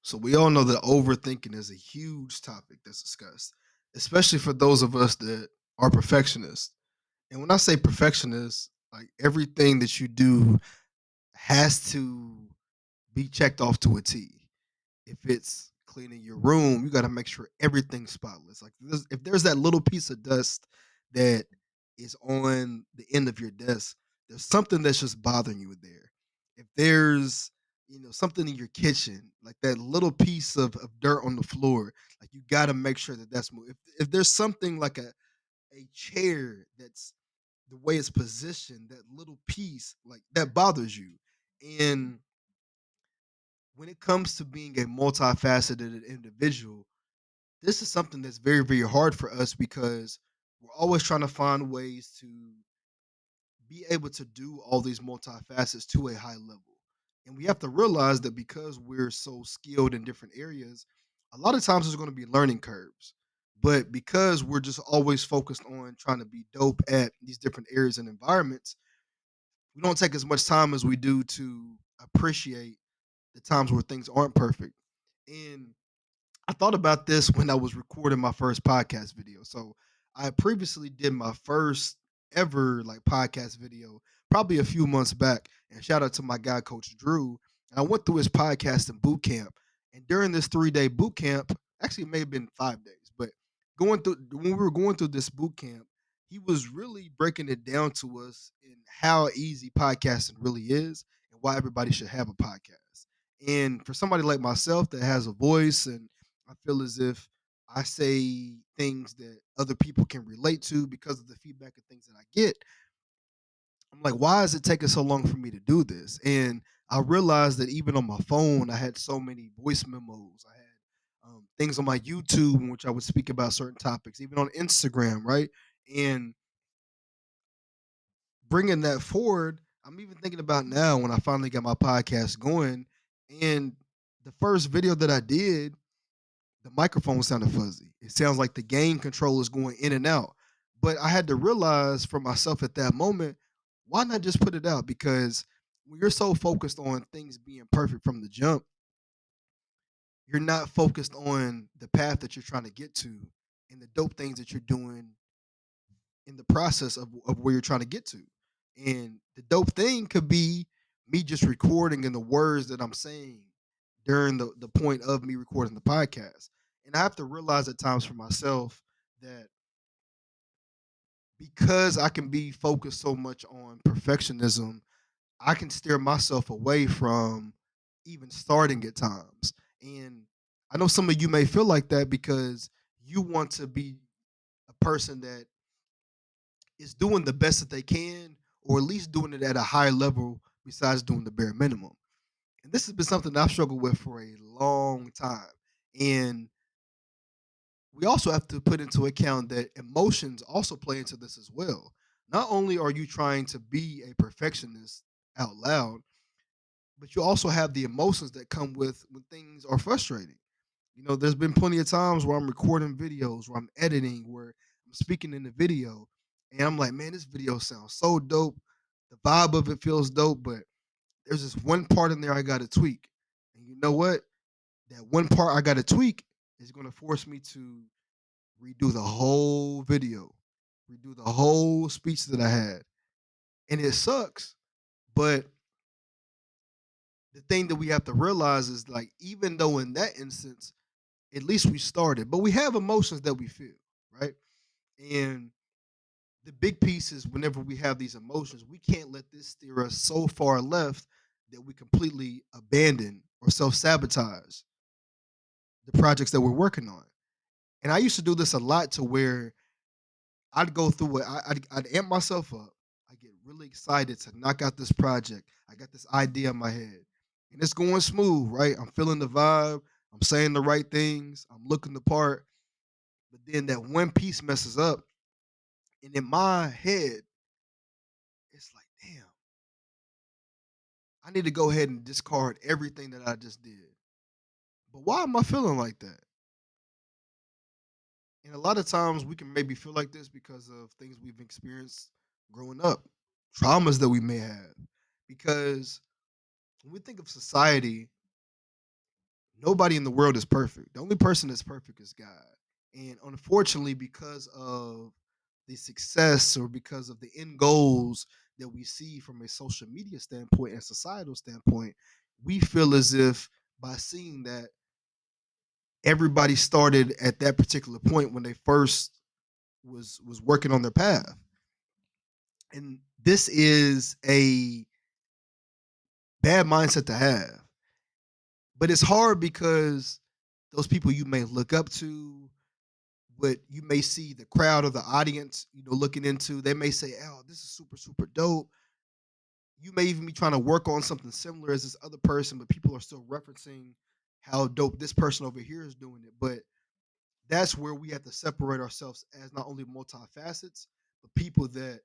So we all know that overthinking is a huge topic that's discussed, especially for those of us that are perfectionists. And when I say perfectionist, like everything that you do has to be checked off to a T. If it's cleaning your room, you got to make sure everything's spotless. Like if there's that little piece of dust that is on the end of your desk, there's something that's just bothering you there. If there's something in your kitchen, like that little piece of dirt on the floor, like you got to make sure that that's moved. If there's something like a chair that's the way it's positioned, that little piece like that bothers you, and when it comes to being a multifaceted individual, this is something that's very, very hard for us because we're always trying to find ways to be able to do all these multifacets to a high level. And we have to realize that because we're so skilled in different areas, a lot of times there's going to be learning curves. But because we're just always focused on trying to be dope at these different areas and environments, we don't take as much time as we do to appreciate the times where things aren't perfect. And I thought about this when I was recording my first podcast video. So I previously did my first ever like podcast video probably a few months back. And shout out to my guy, Coach Drew. And I went through his podcasting boot camp. And during this 3 day boot camp, actually it may have been 5 days, but going through when we were going through this boot camp, he was really breaking it down to us in how easy podcasting really is and why everybody should have a podcast. And for somebody like myself that has a voice and I feel as if I say things that other people can relate to because of the feedback and things that I get. I'm like, why is it taking so long for me to do this? And I realized that even on my phone, I had so many voice memos. I had things on my YouTube in which I would speak about certain topics, even on Instagram, right? And bringing that forward, I'm even thinking about now when I finally got my podcast going. And the first video that I did, the microphone sounded fuzzy. It sounds like the gain control is going in and out. But I had to realize for myself at that moment, why not just put it out? Because when you're so focused on things being perfect from the jump, you're not focused on the path that you're trying to get to and the dope things that you're doing in the process of where you're trying to get to. And the dope thing could be me just recording and the words that I'm saying during the point of me recording the podcast. And I have to realize at times for myself that because I can be focused so much on perfectionism, I can steer myself away from even starting at times. And I know some of you may feel like that because you want to be a person that is doing the best that they can, or at least doing it at a high level besides doing the bare minimum. And this has been something I've struggled with for a long time. And we also have to put into account that emotions also play into this as well. Not only are you trying to be a perfectionist out loud, but you also have the emotions that come with when things are frustrating. There's been plenty of times where I'm recording videos, where I'm editing, where I'm speaking in the video, and I'm like, man, this video sounds so dope. The vibe of it feels dope, but there's this one part in there I got to tweak. And you know what? That one part I got to tweak is going to force me to redo the whole video, redo the whole speech that I had. And it sucks. But the thing that we have to realize is like, even though in that instance, at least we started, but we have emotions that we feel, right? And the big piece is whenever we have these emotions, we can't let this steer us so far left that we completely abandon or self sabotage the projects that we're working on. And I used to do this a lot to where I'd go through it. I'd amp myself up. I get really excited to knock out this project. I got this idea in my head, and it's going smooth, right? I'm feeling the vibe. I'm saying the right things. I'm looking the part. But then that one piece messes up, and in my head, it's like, damn, I need to go ahead and discard everything that I just did. But why am I feeling like that? And a lot of times we can maybe feel like this because of things we've experienced growing up, traumas that we may have. Because when we think of society, Nobody in the world is perfect. The only person that's perfect is God. And unfortunately, because of the success or because of the end goals that we see from a social media standpoint and societal standpoint, we feel as if by seeing that everybody started at that particular point when they first was working on their path. And this is a bad mindset to have. But it's hard because those people you may look up to, what you may see the crowd or the audience, looking into, they may say, "Oh, this is super, super dope." You may even be trying to work on something similar as this other person, but people are still referencing how dope this person over here is doing it. But that's where we have to separate ourselves as not only multifacets, but people that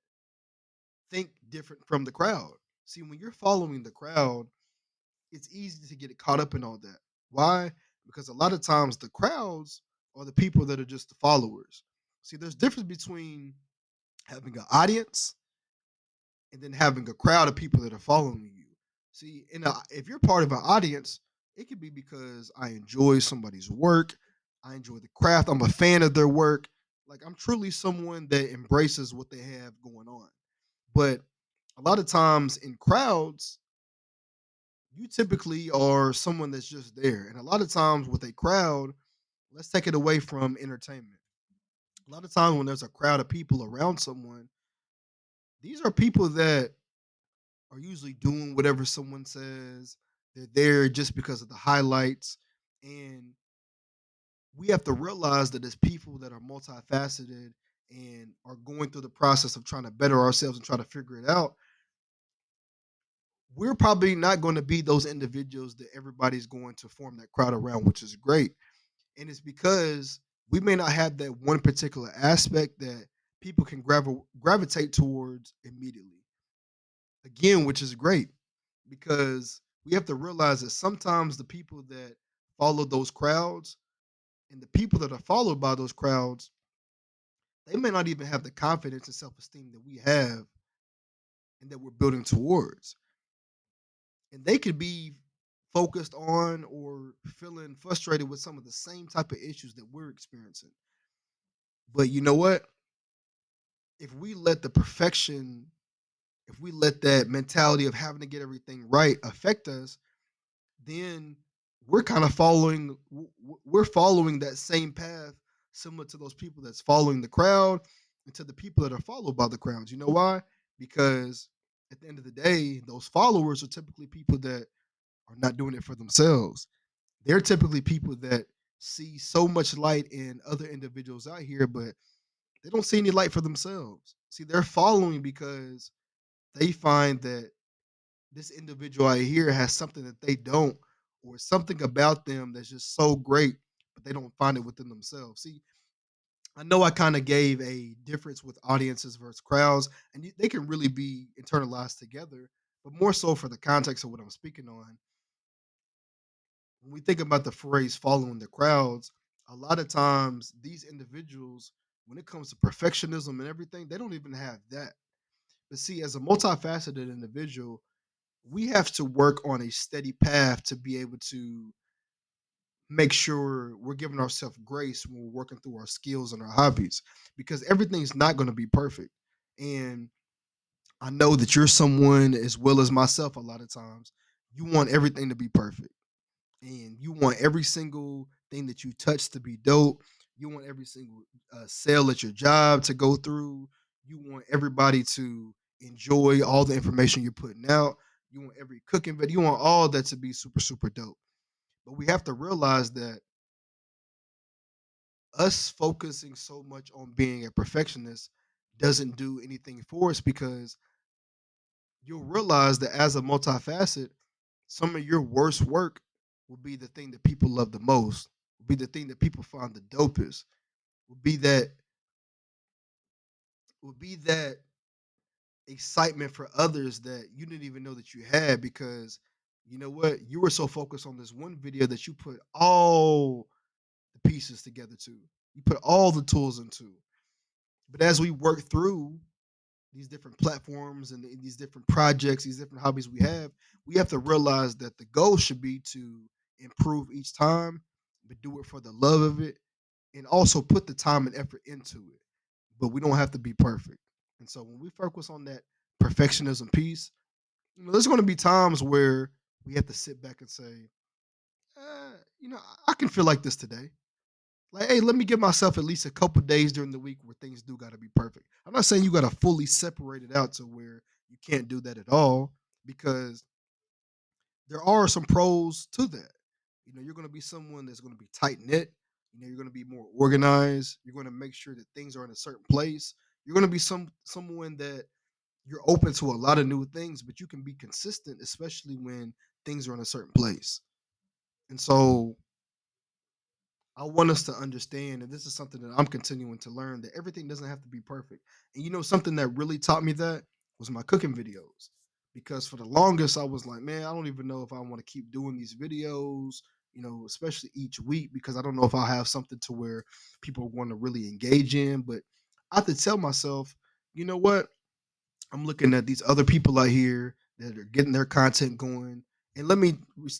think different from the crowd. See, when you're following the crowd, it's easy to get caught up in all that. Why? Because a lot of times the crowds are the people that are just the followers. See, there's difference between having an audience and then having a crowd of people that are following you. See, if you're part of an audience, it could be because I enjoy somebody's work, I enjoy the craft, I'm a fan of their work. Like I'm truly someone that embraces what they have going on. But a lot of times in crowds, you typically are someone that's just there. And a lot of times with a crowd, let's take it away from entertainment. A lot of times when there's a crowd of people around someone, these are people that are usually doing whatever someone says. They're there just because of the highlights. And we have to realize that as people that are multifaceted and are going through the process of trying to better ourselves and try to figure it out, we're probably not going to be those individuals that everybody's going to form that crowd around, which is great. And it's because we may not have that one particular aspect that people can gravitate towards immediately. Again, which is great because we have to realize that sometimes the people that follow those crowds and the people that are followed by those crowds, they may not even have the confidence and self-esteem that we have and that we're building towards. And they could be focused on or feeling frustrated with some of the same type of issues that we're experiencing. But you know what? If we let the perfection, if we let that mentality of having to get everything right affect us, then we're kind of we're following that same path similar to those people that's following the crowd and to the people that are followed by the crowds. You know why? Because at the end of the day, those followers are typically people that are not doing it for themselves. They're typically people that see so much light in other individuals out here, but they don't see any light for themselves. See, they're following because they find that this individual out here has something that they don't, or something about them that's just so great, but they don't find it within themselves. See, I know I kind of gave a difference with audiences versus crowds, and they can really be internalized together, but more so for the context of what I'm speaking on. When we think about the phrase following the crowds, a lot of times these individuals, when it comes to perfectionism and everything, they don't even have that. But see, as a multifaceted individual, we have to work on a steady path to be able to make sure we're giving ourselves grace when we're working through our skills and our hobbies because everything's not going to be perfect. And I know that you're someone as well as myself a lot of times. You want everything to be perfect and you want every single thing that you touch to be dope. You want every single sale at your job to go through. You want everybody to enjoy all the information you're putting out. You want every cooking video. You want all that to be super, super dope. But we have to realize that us focusing so much on being a perfectionist doesn't do anything for us because you'll realize that as a multifacet, some of your worst work will be the thing that people love the most, will be the thing that people find the dopest, will be that will be that excitement for others that you didn't even know that you had because you know what? You were so focused on this one video that you put all the pieces together to. You put all the tools into. But as we work through these different platforms and these different projects, these different hobbies we have to realize that the goal should be to improve each time, but do it for the love of it, and also put the time and effort into it. But we don't have to be perfect. And so when we focus on that perfectionism piece, there's going to be times where we have to sit back and say, I can feel like this today. Like, hey, let me give myself at least a couple days during the week where things do got to be perfect. I'm not saying you got to fully separate it out to where you can't do that at all, because there are some pros to that. You're going to be someone that's going to be tight knit. You're going to be more organized. You're going to make sure that things are in a certain place. You're going to be someone that you're open to a lot of new things, but you can be consistent, especially when things are in a certain place. And so I want us to understand, and this is something that I'm continuing to learn, that everything doesn't have to be perfect. And something that really taught me that was my cooking videos. Because for the longest, I was like, man, I don't even know if I want to keep doing these videos, especially each week, because I don't know if I'll have something to where people want to really engage in. But I have to tell myself, you know what? I'm looking at these other people out here that are getting their content going. And let me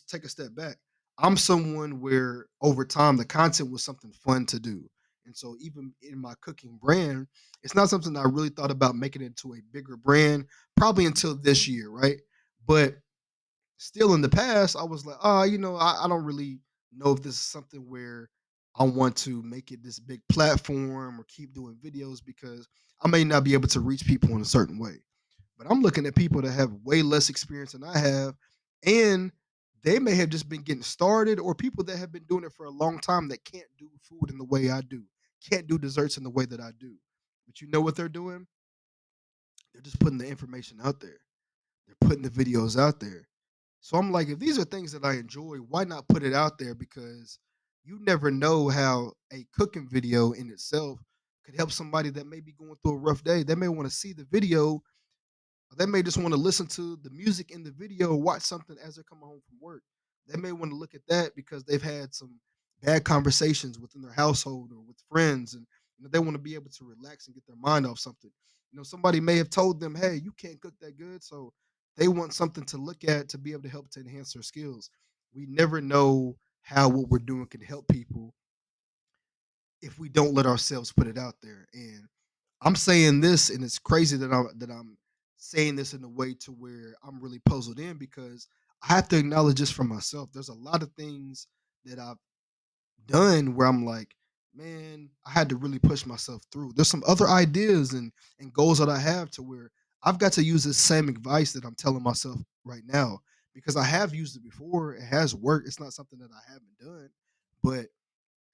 take a step back. I'm someone where over time the content was something fun to do. And so even in my cooking brand, it's not something I really thought about making it into a bigger brand probably until this year, right? But still in the past, I was like, I don't really know if this is something where I want to make it this big platform or keep doing videos, because I may not be able to reach people in a certain way. But I'm looking at people that have way less experience than I have, and they may have just been getting started, or people that have been doing it for a long time that can't do food in the way I do, can't do desserts in the way that I do. But you know what they're doing? They're just putting the information out there. They're putting the videos out there. So I'm like, if these are things that I enjoy, why not put it out there? Because you never know how a cooking video in itself could help somebody that may be going through a rough day. They may want to see the video, or they may just want to listen to the music in the video or watch something as they're coming home from work. They may want to look at that because they've had some bad conversations within their household or with friends, and they want to be able to relax and get their mind off something. Somebody may have told them, "Hey, you can't cook that good," so they want something to look at to be able to help to enhance their skills. We never know how what we're doing can help people if we don't let ourselves put it out there. And I'm saying this, and it's crazy that I'm saying this in a way to where I'm really puzzled in, because I have to acknowledge this for myself. There's a lot of things that I've done where I'm like, man, I had to really push myself through. There's some other ideas and goals that I have to where I've got to use the same advice that I'm telling myself right now, because I have used it before. It has worked. It's not something that I haven't done, but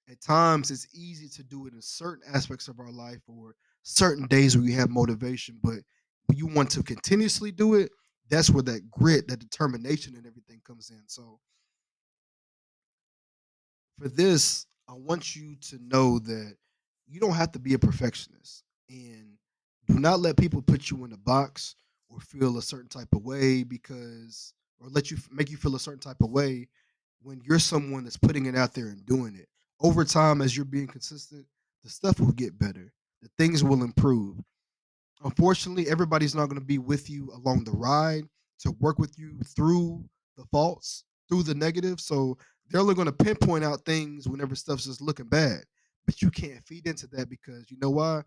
at times it's easy to do it in certain aspects of our life or certain days where you have motivation. But when you want to continuously do it, that's where that grit, that determination, and everything comes in. So for this, I want you to know that you don't have to be a perfectionist, and do not let people put you in a box or feel a certain type of way, because or let you make you feel a certain type of way when you're someone that's putting it out there and doing it. Over time, as you're being consistent, the stuff will get better. The things will improve. Unfortunately, everybody's not going to be with you along the ride to work with you through the faults, through the negative. So they're only going to pinpoint out things whenever stuff's just looking bad. But you can't feed into that, because you know why?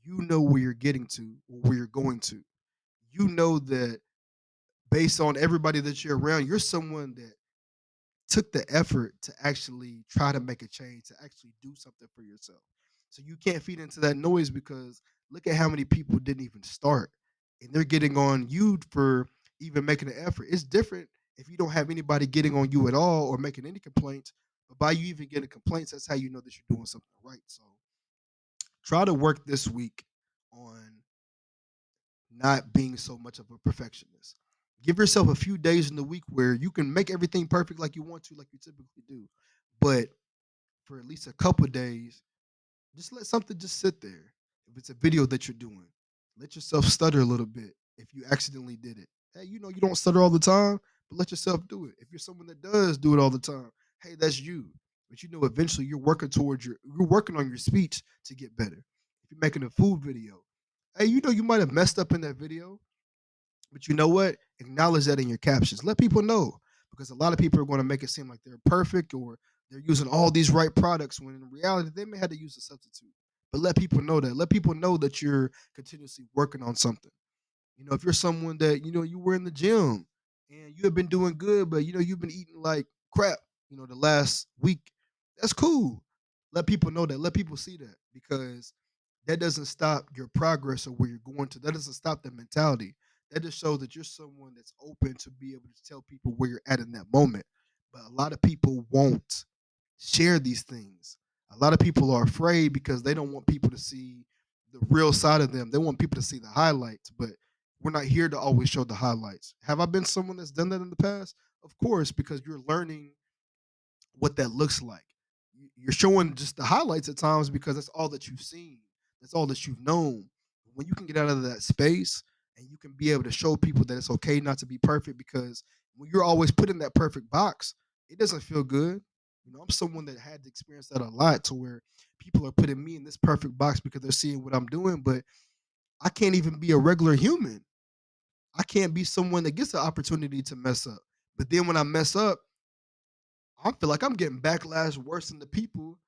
You know where you're getting to or where you're going to. You know that based on everybody that you're around, you're someone that took the effort to actually try to make a change, to actually do something for yourself. So you can't feed into that noise, because look at how many people didn't even start, and they're getting on you for even making an effort. It's different if you don't have anybody getting on you at all or making any complaints. But by you even getting complaints, that's how you know that you're doing something right. So try to work this week on not being so much of a perfectionist. Give yourself a few days in the week where you can make everything perfect like you want to, like you typically do. But for at least a couple days, just let something just sit there. If it's a video that you're doing, let yourself stutter a little bit if you accidentally did it. Hey, you don't stutter all the time, but let yourself do it. If you're someone that does do it all the time, hey, that's you. But eventually you're working on your speech to get better. If you're making a food video, hey, you might have messed up in that video, but you know what? Acknowledge that in your captions. Let people know. because a lot of people are going to make it seem like they're perfect or they're using all these right products when in reality they may have to use a substitute. But let people know that. Let people know that you're continuously working on something. If you're someone that, you were in the gym and you have been doing good, but you've been eating like crap, the last week, that's cool. Let people know that. Let people see that because that doesn't stop your progress or where you're going to. That doesn't stop that mentality. That just shows that you're someone that's open to be able to tell people where you're at in that moment. But a lot of people won't share these things. A lot of people are afraid because they don't want people to see the real side of them. They want people to see the highlights, but we're not here to always show the highlights. Have I been someone that's done that in the past? Of course, because you're learning what that looks like. You're showing just the highlights at times because that's all that you've seen. That's all that you've known. When you can get out of that space and you can be able to show people that it's okay not to be perfect, because when you're always put in that perfect box, it doesn't feel good. I'm someone that had to experience that a lot to where people are putting me in this perfect box because they're seeing what I'm doing, but I can't even be a regular human. I can't be someone that gets the opportunity to mess up. But then when I mess up, I feel like I'm getting backlash worse than the people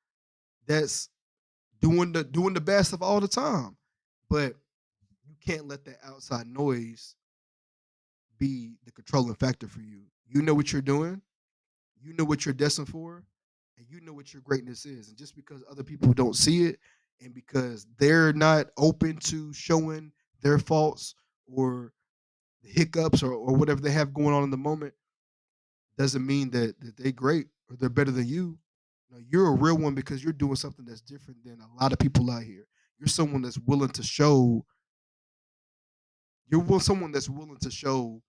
that's doing the best of all the time. But you can't let that outside noise be the controlling factor for you. You know what you're doing, you know what you're destined for, and you know what your greatness is. And just because other people don't see it and because they're not open to showing their faults or the hiccups or whatever they have going on in the moment doesn't mean that they're great or they're better than you. No, you're a real one because you're doing something that's different than a lot of people out here. You're someone that's willing to show. Someone that's willing to show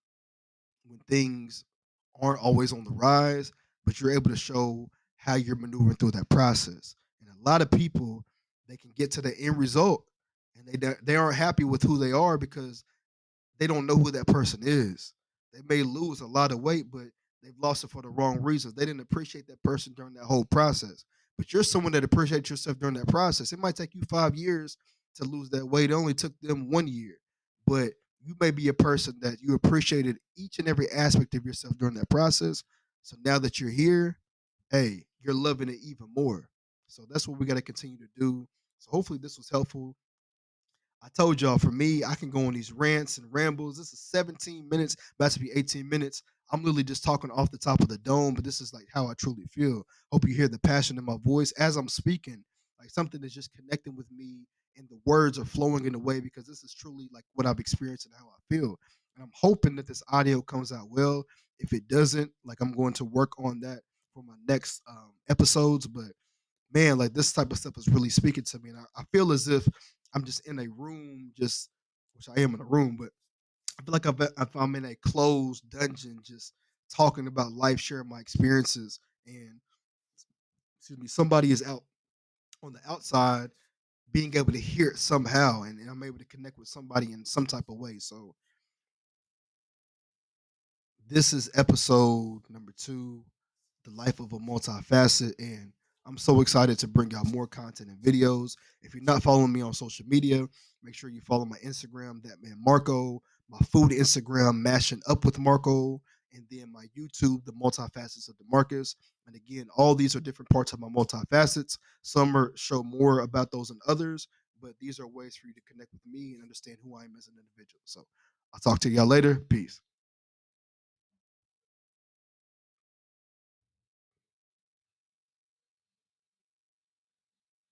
when things aren't always on the rise, but you're able to show how you're maneuvering through that process. And a lot of people, they can get to the end result and they aren't happy with who they are because they don't know who that person is. They may lose a lot of weight, but they've lost it for the wrong reasons. They didn't appreciate that person during that whole process. But you're someone that appreciates yourself during that process. It might take you 5 years to lose that weight. It only took them 1 year. But you may be a person that you appreciated each and every aspect of yourself during that process. So now that you're here, hey, you're loving it even more. So that's what we got to continue to do. So hopefully this was helpful. I told y'all, for me, I can go on these rants and rambles. This is 17 minutes, about to be 18 minutes. I'm literally just talking off the top of the dome, but this is like how I truly feel. Hope you hear the passion in my voice as I'm speaking, like something that's just connecting with me and the words are flowing in a way because this is truly like what I've experienced and how I feel. And I'm hoping that this audio comes out well. If it doesn't, like I'm going to work on that for my next episodes. But man, like this type of stuff is really speaking to me. And I feel as if I'm just in a room, just which I am in a room, but I feel like if I'm in a closed dungeon, just talking about life, sharing my experiences, and excuse me, somebody is out on the outside being able to hear it somehow, and I'm able to connect with somebody in some type of way. So this is episode number 2, the life of a multifaceted, and I'm so excited to bring out more content and videos. If you're not following me on social media, make sure you follow my Instagram, that man Marco, my food Instagram, mashing up with Marco, and then my YouTube, the multifacets of Demarcus. And again, all these are different parts of my multifacets. Some show more about those than others, but these are ways for you to connect with me and understand who I am as an individual. So I'll talk to y'all later. Peace.